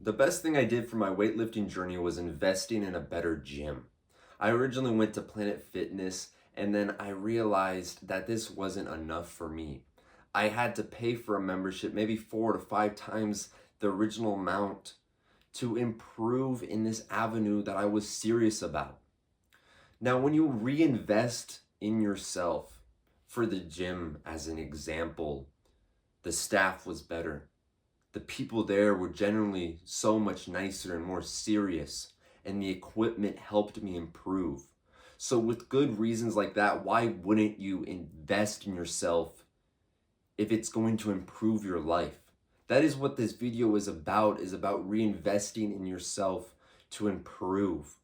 The best thing I did for my weightlifting journey was investing in a better gym. I originally went to Planet Fitness and then I realized that this wasn't enough for me. I had to pay for a membership maybe 4 to 5 times the original amount to improve in this avenue that I was serious about. Now, when you reinvest in yourself, for the gym as an example, the staff was better. The people there were generally so much nicer and more serious, and the equipment helped me improve. So, with good reasons like that, why wouldn't you invest in yourself if it's going to improve your life? That is what this video is about reinvesting in yourself to improve.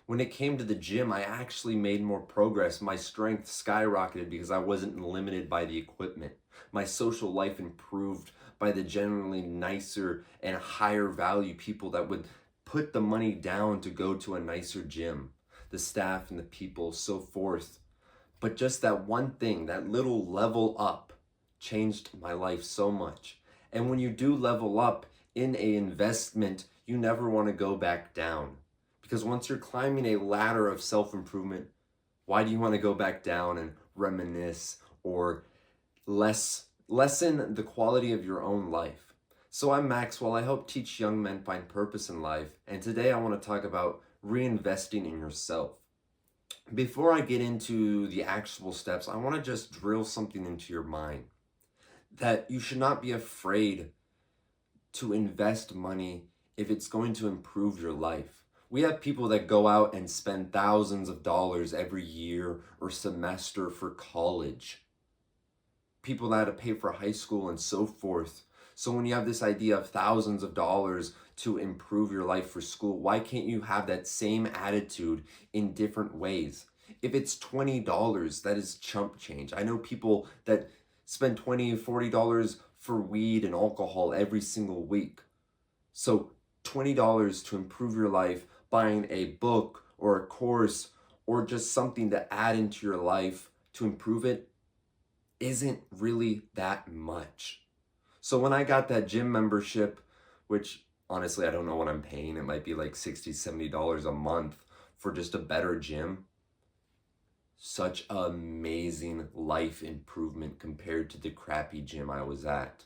When it came to the gym, I actually made more progress. My strength skyrocketed because I wasn't limited by the equipment. My social life improved by the generally nicer and higher value people that would put the money down to go to a nicer gym, the staff and the people, so forth. But just that one thing, that little level up, changed my life so much. And when you do level up in a investment, you never want to go back down. Because once you're climbing a ladder of self-improvement, why do you want to go back down and reminisce or lessen the quality of your own life? So I'm Maxwell. I help teach young men find purpose in life. And today I want to talk about reinvesting in yourself. Before I get into the actual steps, I want to just drill something into your mind that you should not be afraid to invest money if it's going to improve your life. We have people that go out and spend thousands of dollars every year or semester for college. People that had to pay for high school and so forth. So when you have this idea of thousands of dollars to improve your life for school, why can't you have that same attitude in different ways? If it's $20, that is chump change. I know people that spend $20, $40 for weed and alcohol every single week. So $20 to improve your life, buying a book or a course or just something to add into your life to improve it isn't really that much. So when I got that gym membership, which honestly I don't know what I'm paying, it might be like $60, $70 a month for just a better gym. Such amazing life improvement compared to the crappy gym I was at.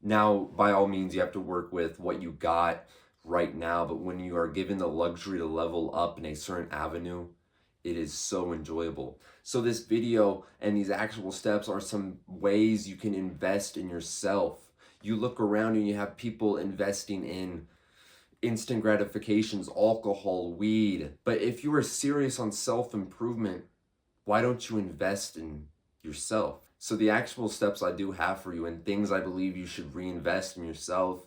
Now, by all means, you have to work with what you got right now, but when you are given the luxury to level up in a certain avenue, it is so enjoyable. So this video and these actual steps are some ways you can invest in yourself. You look around and you have people investing in instant gratifications, alcohol, weed. But if you are serious on self-improvement, why don't you invest in yourself? So the actual steps I do have for you and things I believe you should reinvest in yourself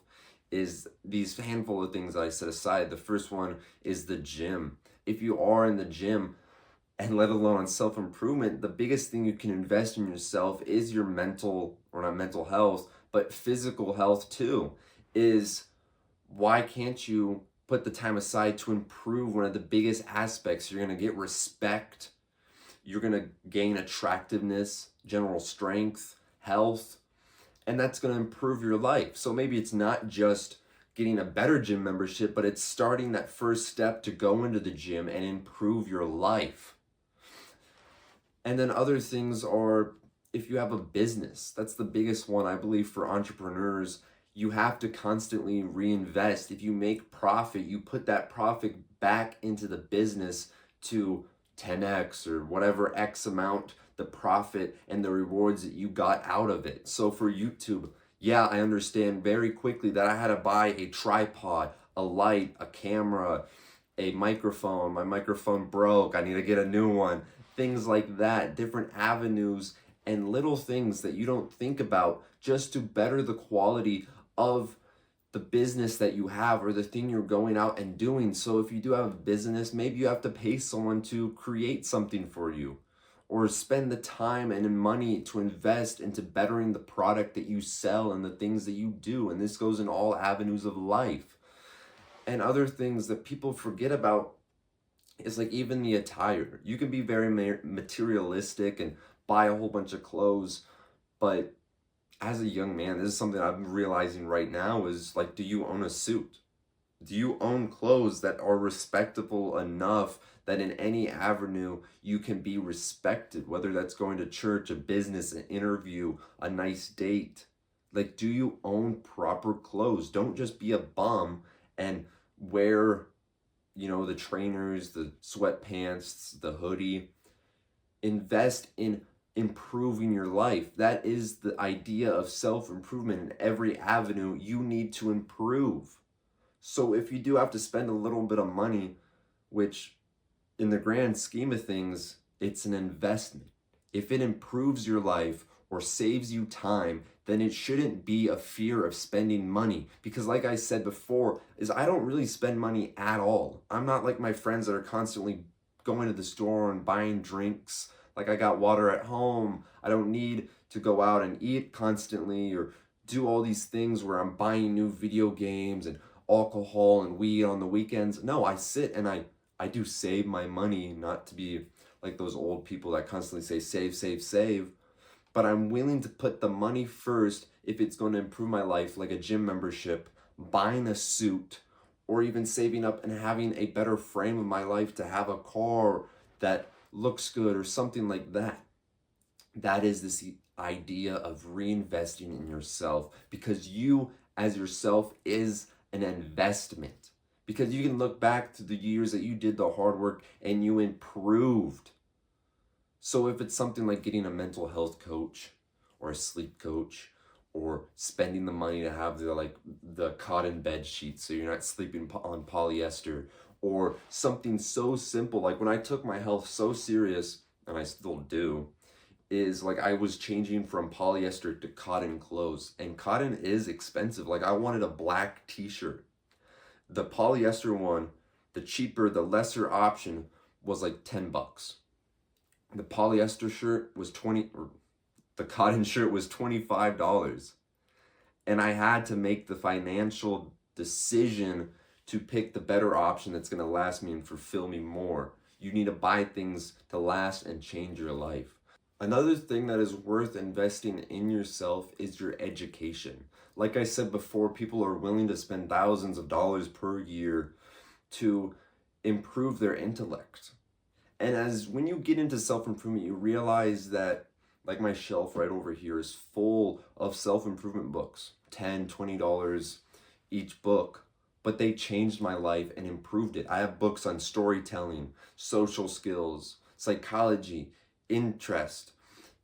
is these handful of things that I set aside. The first one is the gym. If you are in the gym, and let alone on self-improvement, the biggest thing you can invest in yourself is your mental, or not mental health, but physical health too, is why can't you put the time aside to improve one of the biggest aspects? You're going to get respect. You're going to gain attractiveness, general strength, health, and that's going to improve your life. So maybe it's not just getting a better gym membership, but it's starting that first step to go into the gym and improve your life. And then other things are, if you have a business, that's the biggest one I believe for entrepreneurs. You have to constantly reinvest. If you make profit, you put that profit back into the business to 10x or whatever X amount, the profit and the rewards that you got out of it. So for YouTube, yeah, I understand very quickly that I had to buy a tripod, a light, a camera, a microphone. My microphone broke. I need to get a new one. Things like that, different avenues and little things that you don't think about just to better the quality of the business that you have or the thing you're going out and doing. So if you do have a business, maybe you have to pay someone to create something for you or spend the time and money to invest into bettering the product that you sell and the things that you do. And this goes in all avenues of life. And other things that people forget about is like even the attire. You can be very materialistic and buy a whole bunch of clothes, but as a young man, this is something I'm realizing right now is like, do you own a suit? Do you own clothes that are respectable enough that in any avenue you can be respected, whether that's going to church, a business, an interview, a nice date? Like, do you own proper clothes? Don't just be a bum and wear, the trainers, the sweatpants, the hoodie. Invest in improving your life. That is the idea of self-improvement. In every avenue you need to improve. So if you do have to spend a little bit of money, which in the grand scheme of things, it's an investment. If it improves your life or saves you time, then it shouldn't be a fear of spending money. Because like I said before, is I don't really spend money at all. I'm not like my friends that are constantly going to the store and buying drinks. Like, I got water at home. I don't need to go out and eat constantly or do all these things where I'm buying new video games and alcohol and weed on the weekends. No, I sit and I do save my money, not to be like those old people that constantly say save, save, save. But I'm willing to put the money first if it's going to improve my life, like a gym membership, buying a suit, or even saving up and having a better frame of my life to have a car that looks good or something like that. That is this idea of reinvesting in yourself, because you as yourself is an investment. Because you can look back to the years that you did the hard work and you improved. So if it's something like getting a mental health coach or a sleep coach, or spending the money to have the cotton bed sheets so you're not sleeping on polyester, or something so simple like when I took my health so serious, and I still do, is like I was changing from polyester to cotton clothes, and cotton is expensive. Like, I wanted a black t-shirt. The polyester one, the cheaper, the lesser option, was like $10. The polyester shirt was the cotton shirt was $25. And I had to make the financial decision to pick the better option that's going to last me and fulfill me more. You need to buy things to last and change your life. Another thing that is worth investing in yourself is your education. Like I said before, people are willing to spend thousands of dollars per year to improve their intellect. And when you get into self-improvement, you realize that, like, my shelf right over here is full of self-improvement books, $10, $20 each book, but they changed my life and improved it. I have books on storytelling, social skills, psychology, interest,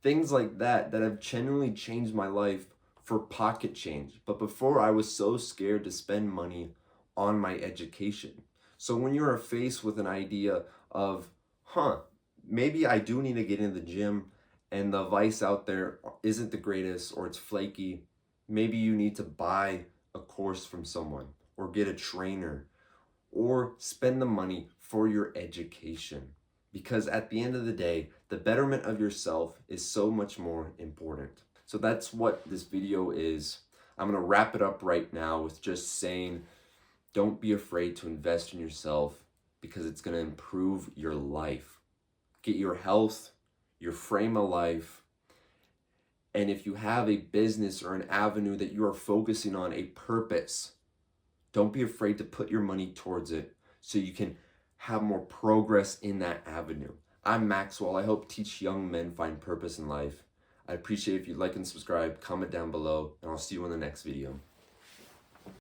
things like that have genuinely changed my life for pocket change. But before, I was so scared to spend money on my education. So when you're faced with an idea of, maybe I do need to get in the gym and the advice out there isn't the greatest, or it's flaky, maybe you need to buy a course from someone or get a trainer or spend the money for your education. Because at the end of the day, the betterment of yourself is so much more important. So that's what this video is. I'm going to wrap it up right now with just saying, don't be afraid to invest in yourself, because it's going to improve your life. Get your health, your frame of life. And if you have a business or an avenue that you are focusing on, a purpose, don't be afraid to put your money towards it so you can have more progress in that avenue. I'm Maxwell. I hope teach young men find purpose in life. I appreciate if you like and subscribe, comment down below, and I'll see you in the next video.